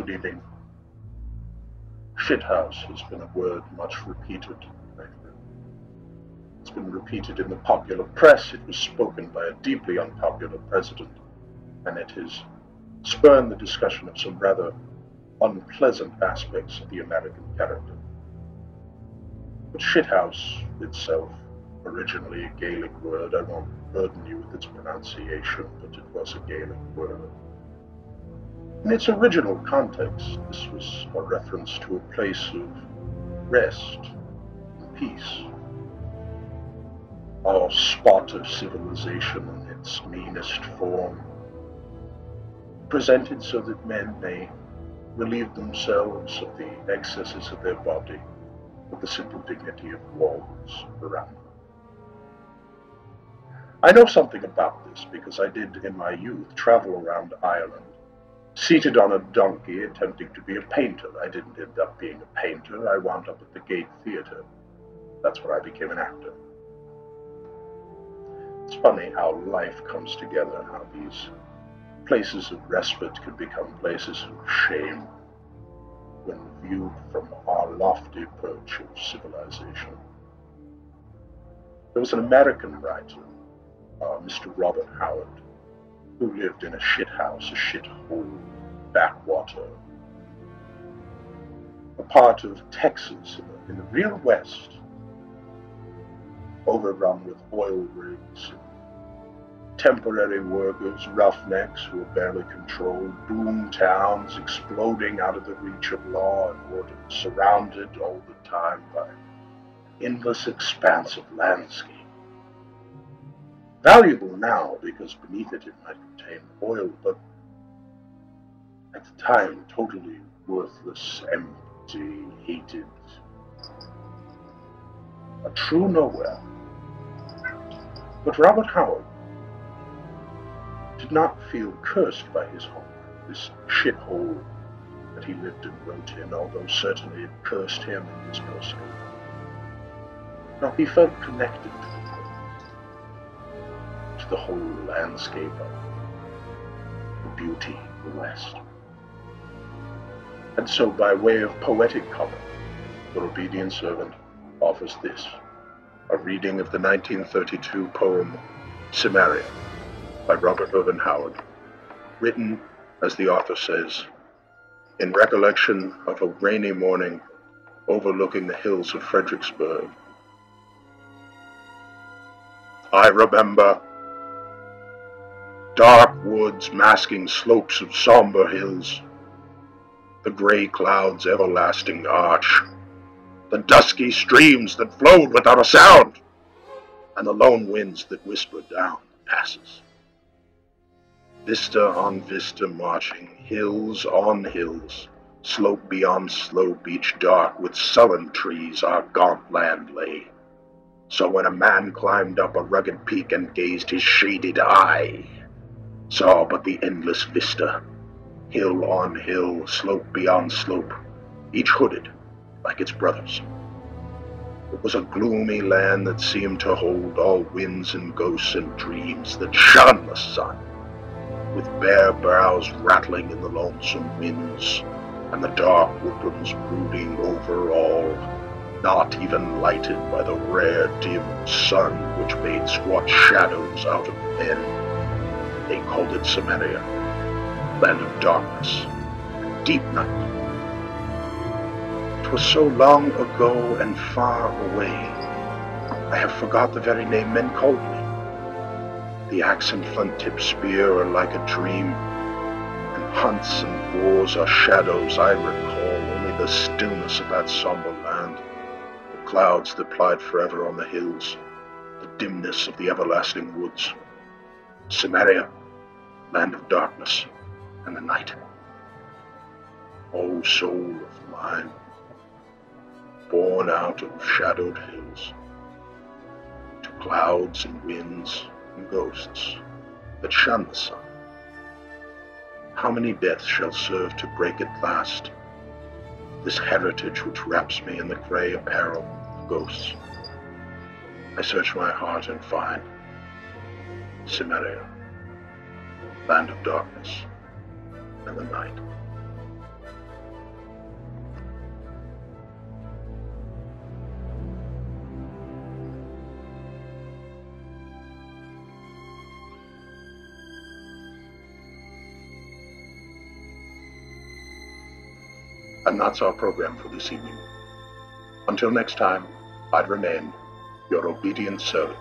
Good evening. Shithouse has been a word much repeated lately. It's been repeated in the popular press. It was spoken by a deeply unpopular president, and it has spurned the discussion of some rather unpleasant aspects of the American character. But shithouse itself, originally a Gaelic word, I won't burden you with its pronunciation, but it was a Gaelic word. In its original context, this was a reference to a place of rest and peace, a spot of civilization in its meanest form, presented so that men may relieve themselves of the excesses of their body with the simple dignity of walls around them. I know something about this because I did in my youth travel around Ireland, seated on a donkey attempting to be a painter. I didn't end up being a painter. I wound up at the Gate Theatre. That's where I became an actor. It's funny how life comes together, how these places of respite can become places of shame when viewed from our lofty perch of civilization. There was an American writer, Mr. Robert Howard, who lived in a shithouse, a shithole, backwater, a part of Texas in the real West, overrun with oil rigs, temporary workers, roughnecks who were barely controlled, boom towns exploding out of the reach of law and order, surrounded all the time by an endless expanse of landscape. Valuable now because beneath it might contain oil, but at the time totally worthless, empty, hated. A true nowhere. But Robert Howard did not feel cursed by his home, this shithole that he lived and wrote in, although certainly it cursed him in his personal life. No, he felt connected to the whole landscape of the beauty of the West. And so, by way of poetic comment, the obedient servant offers this, a reading of the 1932 poem Cimmeria by Robert Irvin Howard, written, as the author says, in recollection of a rainy morning overlooking the hills of Fredericksburg. I remember dark woods masking slopes of somber hills, the gray clouds' everlasting arch, the dusky streams that flowed without a sound, and the lone winds that whispered down the passes. Vista on vista marching, hills on hills, slope beyond slope, each dark with sullen trees our gaunt land lay. So when a man climbed up a rugged peak and gazed, his shaded eye saw but the endless vista, hill on hill, slope beyond slope, each hooded like its brothers. It was a gloomy land that seemed to hold all winds and ghosts and dreams that shun the sun, with bare boughs rattling in the lonesome winds, and the dark woodlands brooding over all, not even lighted by the rare dim sun which made squat shadows out of men. They called it Cimmeria, land of darkness and deep night. 'Twas so long ago and far away, I have forgot the very name men called me. The axe and flint-tipped spear are like a dream, and hunts and wars are shadows I recall, only the stillness of that somber land, the clouds that plied forever on the hills, the dimness of the everlasting woods. Cimmeria, land of darkness and the night. O soul of mine, born out of shadowed hills, to clouds and winds and ghosts that shun the sun, how many deaths shall serve to break at last this heritage which wraps me in the grey apparel of ghosts? I search my heart and find Cimmeria, land of darkness and the night. And that's our program for this evening. Until next time, I remain your obedient servant.